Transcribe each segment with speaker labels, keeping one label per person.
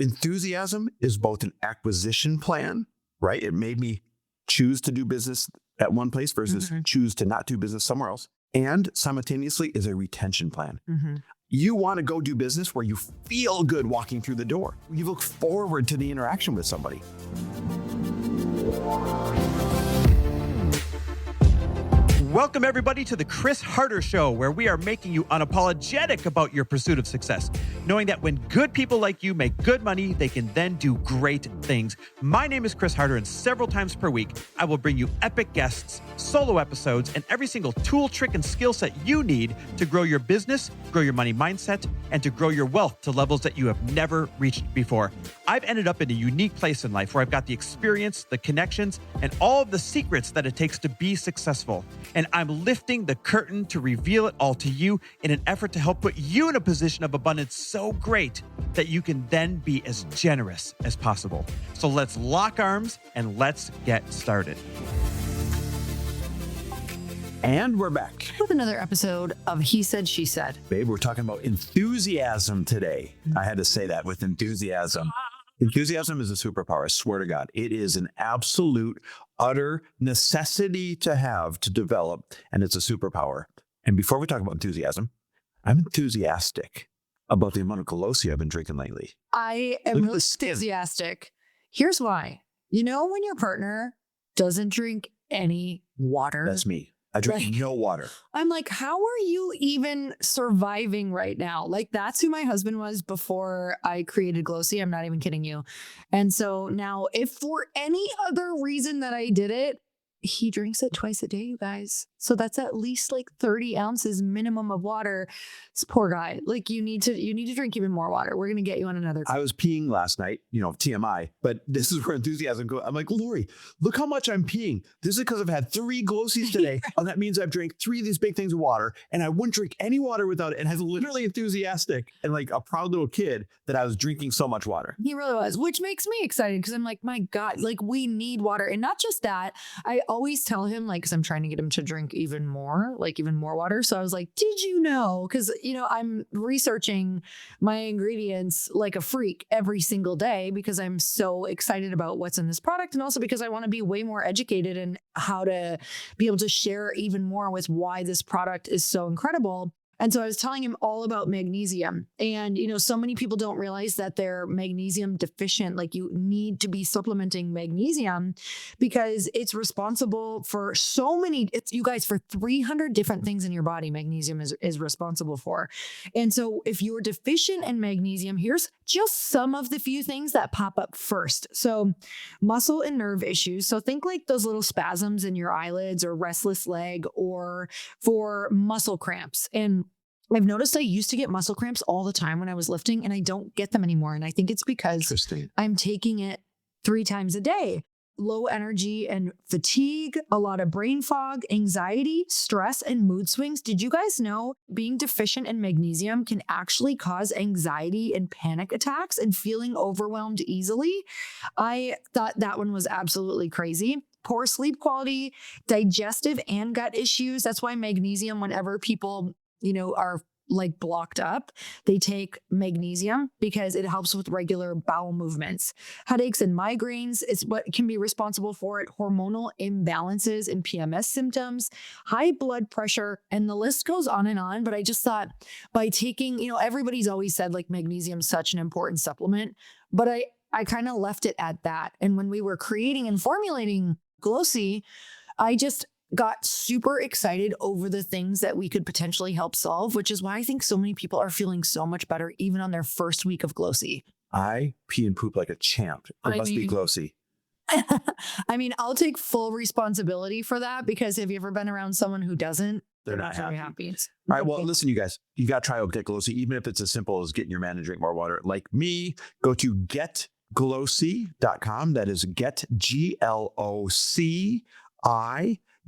Speaker 1: Enthusiasm is both an acquisition plan, right? It made me choose to do business at one place versus choose to not do business somewhere else. And simultaneously is a retention plan. You want to go do business where you feel good walking through the door. You look forward to the interaction with somebody.
Speaker 2: Welcome, everybody, to the Chris Harder Show, where we are making you unapologetic about your pursuit of success, knowing that when good people like you make good money, they can then do great things. My name is Chris Harder, and several times per week, I will bring you epic guests, solo episodes, and every single tool, trick, and skill set you need to grow your business, grow your money mindset, and to grow your wealth to levels that you have never reached before. I've ended up in a unique place in life where I've got the experience, the connections, and all of the secrets that it takes to be successful. And I'm lifting the curtain to reveal it all to you in an effort to help put you in a position of abundance so great that you can then be as generous as possible. So let's lock arms and let's get started.
Speaker 1: And we're back
Speaker 3: with another episode of He Said, She Said.
Speaker 1: Babe, we're talking about enthusiasm today. I had to say that with enthusiasm. Enthusiasm is a superpower. I swear to God, it is an absolute, utter necessity to have to develop, and it's a superpower. And before we talk about enthusiasm, I'm enthusiastic about the amount of glōci I've been drinking lately.
Speaker 3: I am really enthusiastic. Here's why. You know when your partner doesn't drink any water?
Speaker 1: That's me. I drink no water.
Speaker 3: I'm like, how are you even surviving right now? Like, that's who my husband was before I created glōci. I'm not even kidding you. And so now, if for any other reason that I did it, he drinks it twice a day, you guys. So that's at least like 30 ounces minimum of water. This poor guy. Like, you need to drink even more water. We're going to get you on another.
Speaker 1: I was peeing last night, TMI, but this is where enthusiasm goes. I'm like, Lori, look how much I'm peeing. This is because I've had 3 glōcis today. And that means I've drank 3 of these big things of water, and I wouldn't drink any water without it. And I was literally enthusiastic and like a proud little kid that I was drinking so much water.
Speaker 3: He really was, which makes me excited because I'm like, my God, like, we need water. And not just that, I always tell him, like, because I'm trying to get him to drink even more water. So I was like, did you know? Because, I'm researching my ingredients like a freak every single day because I'm so excited about what's in this product. And also because I want to be way more educated in how to be able to share even more with why this product is so incredible. And so I was telling him all about magnesium. And, so many people don't realize that they're magnesium deficient. Like, you need to be supplementing magnesium because it's responsible for for 300 different things in your body. Magnesium is responsible for. And so if you're deficient in magnesium, here's just some of the few things that pop up first. So muscle and nerve issues. So think like those little spasms in your eyelids or restless leg, or for muscle cramps. And I've noticed I used to get muscle cramps all the time when I was lifting, and I don't get them anymore. And I think it's because I'm taking it 3 times a day. Low energy and fatigue, a lot of brain fog, anxiety, stress, and mood swings. Did you guys know being deficient in magnesium can actually cause anxiety and panic attacks and feeling overwhelmed easily? I thought that one was absolutely crazy. Poor sleep quality, digestive and gut issues. That's why magnesium, whenever people are like blocked up, they take magnesium because it helps with regular bowel movements. Headaches and migraines is what can be responsible for it. Hormonal imbalances and PMS symptoms, high blood pressure, and the list goes on and on. But I just thought by taking, everybody's always said like magnesium is such an important supplement, but I kind of left it at that. And when we were creating and formulating glōci, I just got super excited over the things that we could potentially help solve, which is why I think so many people are feeling so much better even on their first week of glōci.
Speaker 1: I pee and poop like a champ. It must be glōci.
Speaker 3: I mean, I'll take full responsibility for that because have you ever been around someone who doesn't?
Speaker 1: They're not
Speaker 3: very happy.
Speaker 1: All right. Well, listen, you guys, you got to try out Get glōci, even if it's as simple as getting your man to drink more water. Like me, go to getglōci.com. That is get, GLOCI.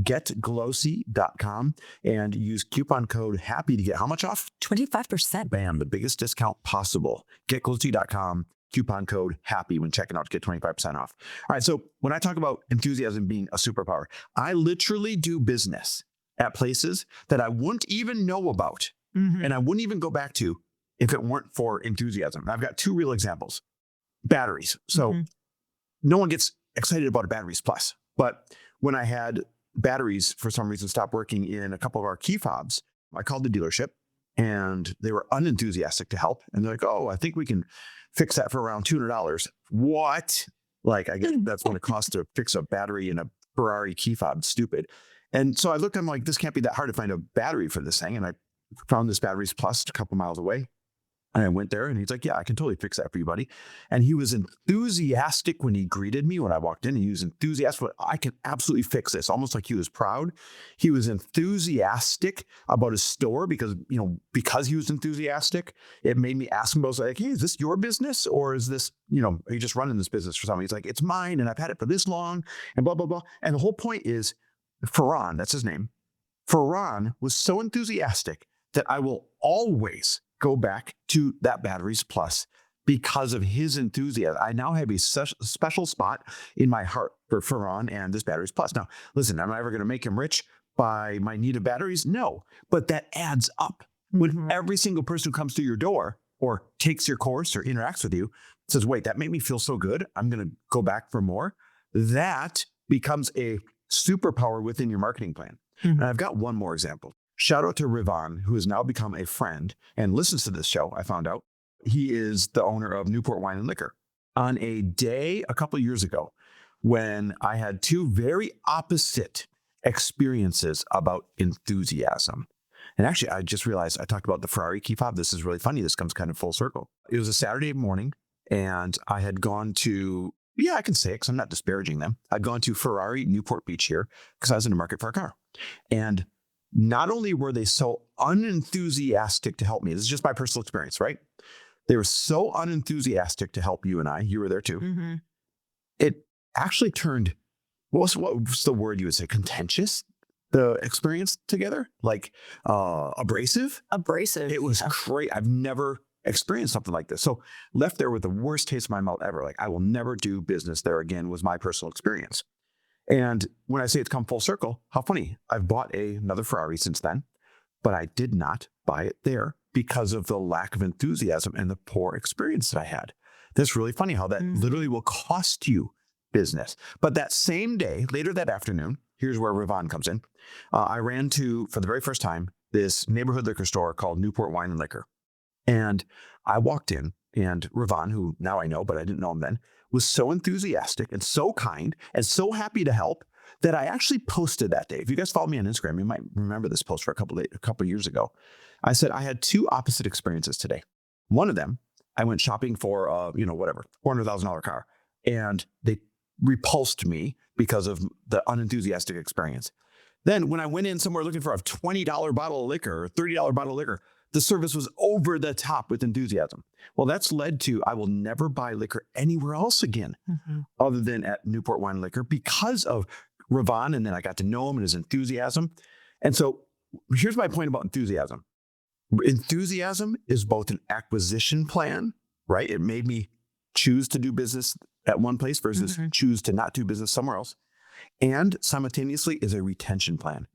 Speaker 1: getglōci.com and use coupon code HAPPY to get how much off?
Speaker 3: 25%.
Speaker 1: Bam, the biggest discount possible. Getglōci.com, coupon code HAPPY when checking out to get 25% off. All right, so when I talk about enthusiasm being a superpower, I literally do business at places that I wouldn't even know about and I wouldn't even go back to if it weren't for enthusiasm. I've got 2 real examples. batteries. So no one gets excited about a batteries plus. But when I had batteries for some reason stop working in a couple of our key fobs, I called the dealership and they were unenthusiastic to help. And they're like, oh, I think we can fix that for around $200. What? Like, I guess that's what it costs to fix a battery in a Ferrari key fob. Stupid. And so I looked, I'm like, this can't be that hard to find a battery for this thing. And I found this batteries plus a couple miles away. And I went there and he's like, yeah, I can totally fix that for you, buddy. And he was enthusiastic when he greeted me when I walked in. He was enthusiastic. I can absolutely fix this. Almost like he was proud. He was enthusiastic about his store because he was enthusiastic, it made me ask him, I was like, hey, is this your business? Or is this, are you just running this business for somebody? He's like, it's mine. And I've had it for this long and blah, blah, blah. And the whole point is Ferran, that's his name. Ferran was so enthusiastic that I will always go back to that batteries plus because of his enthusiasm. I now have a special spot in my heart for Ferran and this batteries plus. Now, listen, am I ever going to make him rich by my need of batteries? No, but that adds up. When every single person who comes to your door or takes your course or interacts with you says, wait, that made me feel so good, I'm going to go back for more. That becomes a superpower within your marketing plan. And I've got one more example. Shout out to Rivan, who has now become a friend and listens to this show, I found out. He is the owner of Newport Wine and Liquor. On a day a couple of years ago, when I had two very opposite experiences about enthusiasm. And actually, I just realized I talked about the Ferrari key fob. This is really funny. This comes kind of full circle. It was a Saturday morning, and I had gone to, I can say it because I'm not disparaging them. I'd gone to Ferrari Newport Beach here because I was in the market for a car. And not only were they so unenthusiastic to help me, this is just my personal experience, right? They were so unenthusiastic to help you and I. You were there too. It actually turned, what was the word you would say? Contentious? The experience together? Like abrasive?
Speaker 3: Abrasive.
Speaker 1: It was great. I've never experienced something like this. So left there with the worst taste in my mouth ever. Like, I will never do business there again, was my personal experience. And when I say it's come full circle, how funny. I've bought another Ferrari since then, but I did not buy it there because of the lack of enthusiasm and the poor experience that I had. That's really funny how that literally will cost you business. But that same day, later that afternoon, here's where Rivan comes in. I ran to, for the very first time, this neighborhood liquor store called Newport Wine and Liquor. And I walked in, and Rivan, who now I know, but I didn't know him then, was so enthusiastic and so kind and so happy to help that I actually posted that day. If you guys follow me on Instagram, you might remember this post for a couple of years ago. I said, I had two opposite experiences today. One of them, I went shopping for, $400,000 car, and they repulsed me because of the unenthusiastic experience. Then when I went in somewhere looking for a $20 bottle of liquor or $30 bottle of liquor, the service was over the top with enthusiasm. Well, that's led to, I will never buy liquor anywhere else again other than at Newport Wine and Liquor because of Rivan. And then I got to know him and his enthusiasm. And so here's my point about enthusiasm. Enthusiasm is both an acquisition plan, right? It made me choose to do business at one place versus choose to not do business somewhere else. And simultaneously is a retention plan.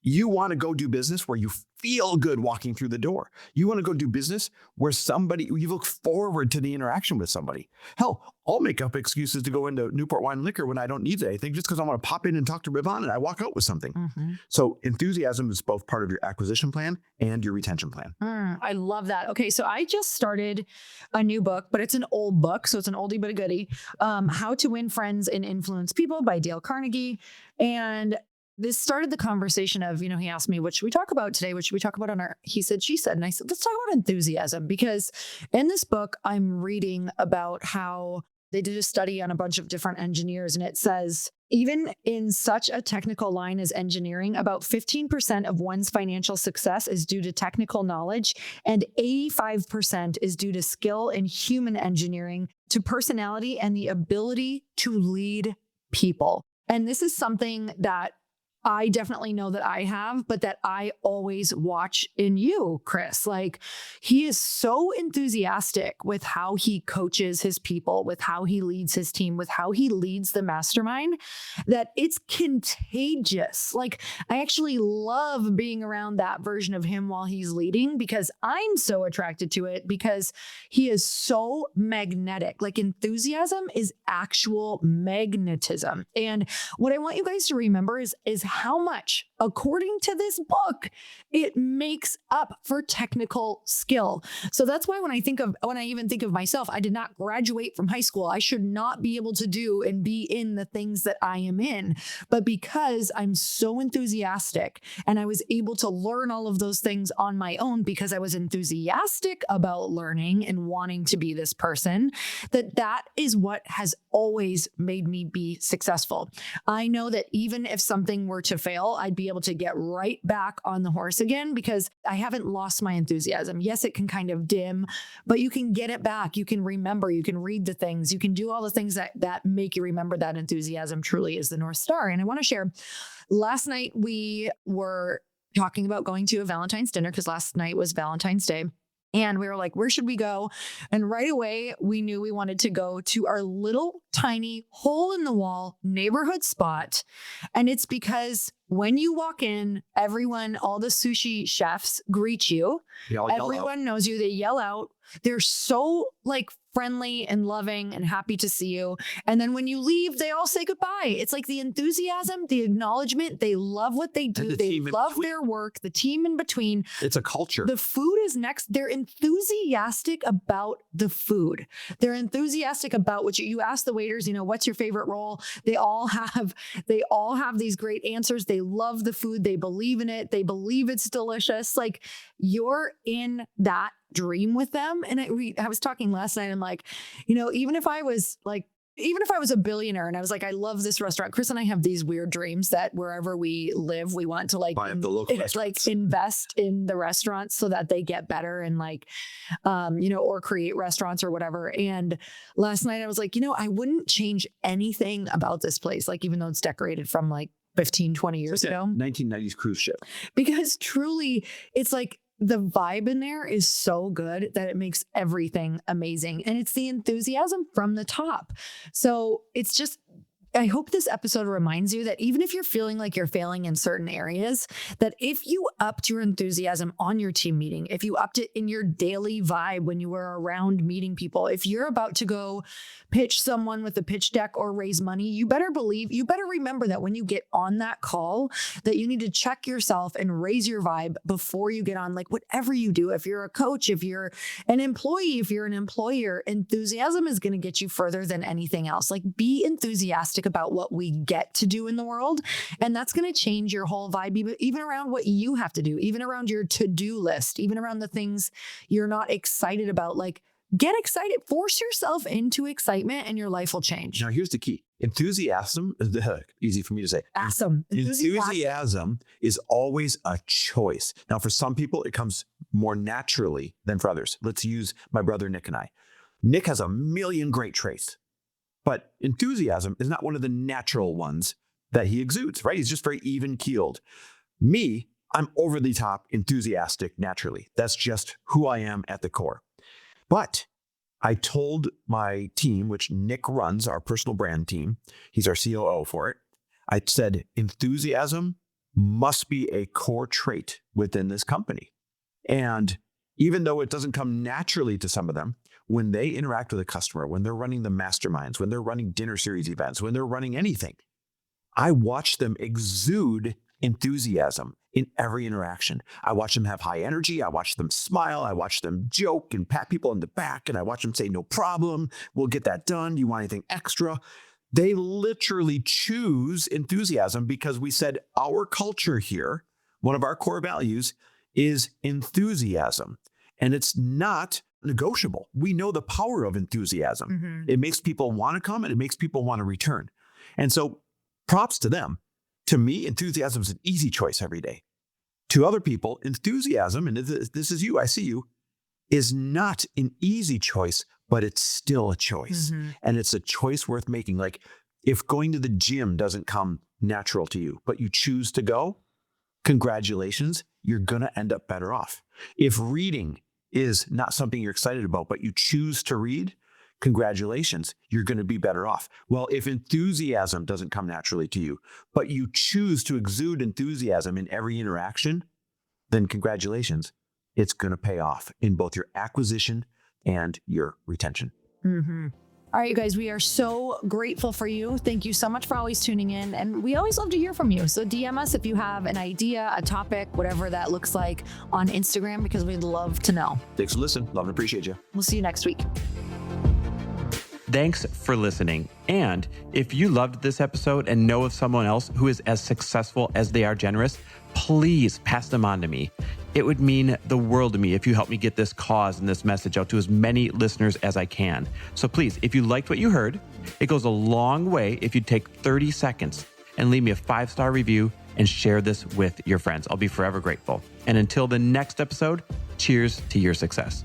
Speaker 1: You want to go do business where you feel good walking through the door. You want to go do business where you look forward to the interaction with somebody. Hell, I'll make up excuses to go into Newport Wine and Liquor when I don't need anything just because I want to pop in and talk to Rivan and I walk out with something. So enthusiasm is both part of your acquisition plan and your retention plan.
Speaker 3: I love that. Okay, so I just started a new book, but it's an old book, so it's an oldie but a goodie. How to Win Friends and Influence People by Dale Carnegie. And this started the conversation of, he asked me, what should we talk about today? What should we talk about on our, he said, she said, and I said, let's talk about enthusiasm, because in this book, I'm reading about how they did a study on a bunch of different engineers. And it says, even in such a technical line as engineering, about 15% of one's financial success is due to technical knowledge, and 85% is due to skill in human engineering, to personality and the ability to lead people. And this is something that I definitely know that I have, but that I always watch in you, Chris. Like, he is so enthusiastic with how he coaches his people, with how he leads his team, with how he leads the mastermind, that it's contagious. Like, I actually love being around that version of him while he's leading, because I'm so attracted to it, because he is so magnetic. Like, enthusiasm is actual magnetism. And what I want you guys to remember is how much, according to this book, it makes up for technical skill. So that's why when I even think of myself, I did not graduate from high school. I should not be able to do and be in the things that I am in. But because I'm so enthusiastic and I was able to learn all of those things on my own because I was enthusiastic about learning and wanting to be this person, that is what has always made me be successful. I know that even if something were to fail, I'd be able to get right back on the horse again, because I haven't lost my enthusiasm. Yes, it can kind of dim, but you can get it back. You can remember, you can read the things, you can do all the things that make you remember that enthusiasm truly is the North Star. And I want to share, last night we were talking about going to a Valentine's dinner, because last night was Valentine's Day. And we were like, where should we go? And right away, we knew we wanted to go to our little tiny hole in the wall neighborhood spot. And it's because when you walk in, everyone, all the sushi chefs greet you. Everyone knows you. They yell out. They're so like friendly and loving and happy to see you. And then when you leave, they all say goodbye. It's like the enthusiasm, the acknowledgement. They love what they do. They love their work, the team in between.
Speaker 1: It's a culture.
Speaker 3: The food is next. They're enthusiastic about the food. They're enthusiastic about what you ask the waiters, what's your favorite roll? They all have these great answers. They love the food. They believe in it. They believe it's delicious. Like, you're in that dream with them. And I was talking last night. I'm like, even if I was a billionaire and I was like, I love this restaurant. Chris and I have these weird dreams that wherever we live, we want to
Speaker 1: buy up the local restaurants.
Speaker 3: Invest in the restaurants so that they get better and or create restaurants or whatever. And last night I was like, I wouldn't change anything about this place. Like, even though it's decorated from 15, 20 years ago.
Speaker 1: 1990s cruise ship.
Speaker 3: Because truly, it's like, the vibe in there is so good that it makes everything amazing. And it's the enthusiasm from the top. So it's just, I hope this episode reminds you that even if you're feeling like you're failing in certain areas, that if you upped your enthusiasm on your team meeting, if you upped it in your daily vibe when you were around meeting people, if you're about to go pitch someone with a pitch deck or raise money, you better remember that when you get on that call, that you need to check yourself and raise your vibe before you get on. Like, whatever you do, if you're a coach, if you're an employee, if you're an employer, enthusiasm is going to get you further than anything else. Like, be enthusiastic about what we get to do in the world. And that's going to change your whole vibe, even around what you have to do, even around your to-do list, even around the things you're not excited about. Like, get excited, force yourself into excitement, and your life will change.
Speaker 1: Now, here's the key. Enthusiasm, easy for me to say.
Speaker 3: Awesome.
Speaker 1: Enthusiasm is always a choice. Now, for some people, it comes more naturally than for others. Let's use my brother, Nick, and I. Nick has a million great traits, but enthusiasm is not one of the natural ones that he exudes, right? He's just very even-keeled. Me, I'm over the top enthusiastic naturally. That's just who I am at the core. But I told my team, which Nick runs, our personal brand team, he's our COO for it. I said, enthusiasm must be a core trait within this company. And even though it doesn't come naturally to some of them, when they interact with a customer, when they're running the masterminds, when they're running dinner series events, when they're running anything, I watch them exude enthusiasm in every interaction. I watch them have high energy. I watch them smile. I watch them joke and pat people in the back. And I watch them say, no problem. We'll get that done. Do you want anything extra? They literally choose enthusiasm because we said our culture here, one of our core values is enthusiasm. And it's not negotiable. We know the power of enthusiasm. Mm-hmm. It makes people want to come and it makes people want to return. And so props to them. To me, enthusiasm is an easy choice every day. To other people, enthusiasm, and this is you, I see you, is not an easy choice, but it's still a choice. Mm-hmm. And it's a choice worth making. Like, if going to the gym doesn't come natural to you, but you choose to go, congratulations, you're going to end up better off. If reading is not something you're excited about, but you choose to read, congratulations, you're going to be better off. Well, if enthusiasm doesn't come naturally to you, but you choose to exude enthusiasm in every interaction, then congratulations, it's going to pay off in both your acquisition and your retention.
Speaker 3: Mm-hmm. All right, you guys, we are so grateful for you. Thank you so much for always tuning in. And we always love to hear from you. So DM us if you have an idea, a topic, whatever that looks like on Instagram, because we'd love to know.
Speaker 1: Thanks for listening. Love and appreciate you.
Speaker 3: We'll see you next week.
Speaker 2: Thanks for listening. And if you loved this episode and know of someone else who is as successful as they are generous, please pass them on to me. It would mean the world to me if you help me get this cause and this message out to as many listeners as I can. So please, if you liked what you heard, it goes a long way if you take 30 seconds and leave me a 5-star review and share this with your friends. I'll be forever grateful. And until the next episode, cheers to your success.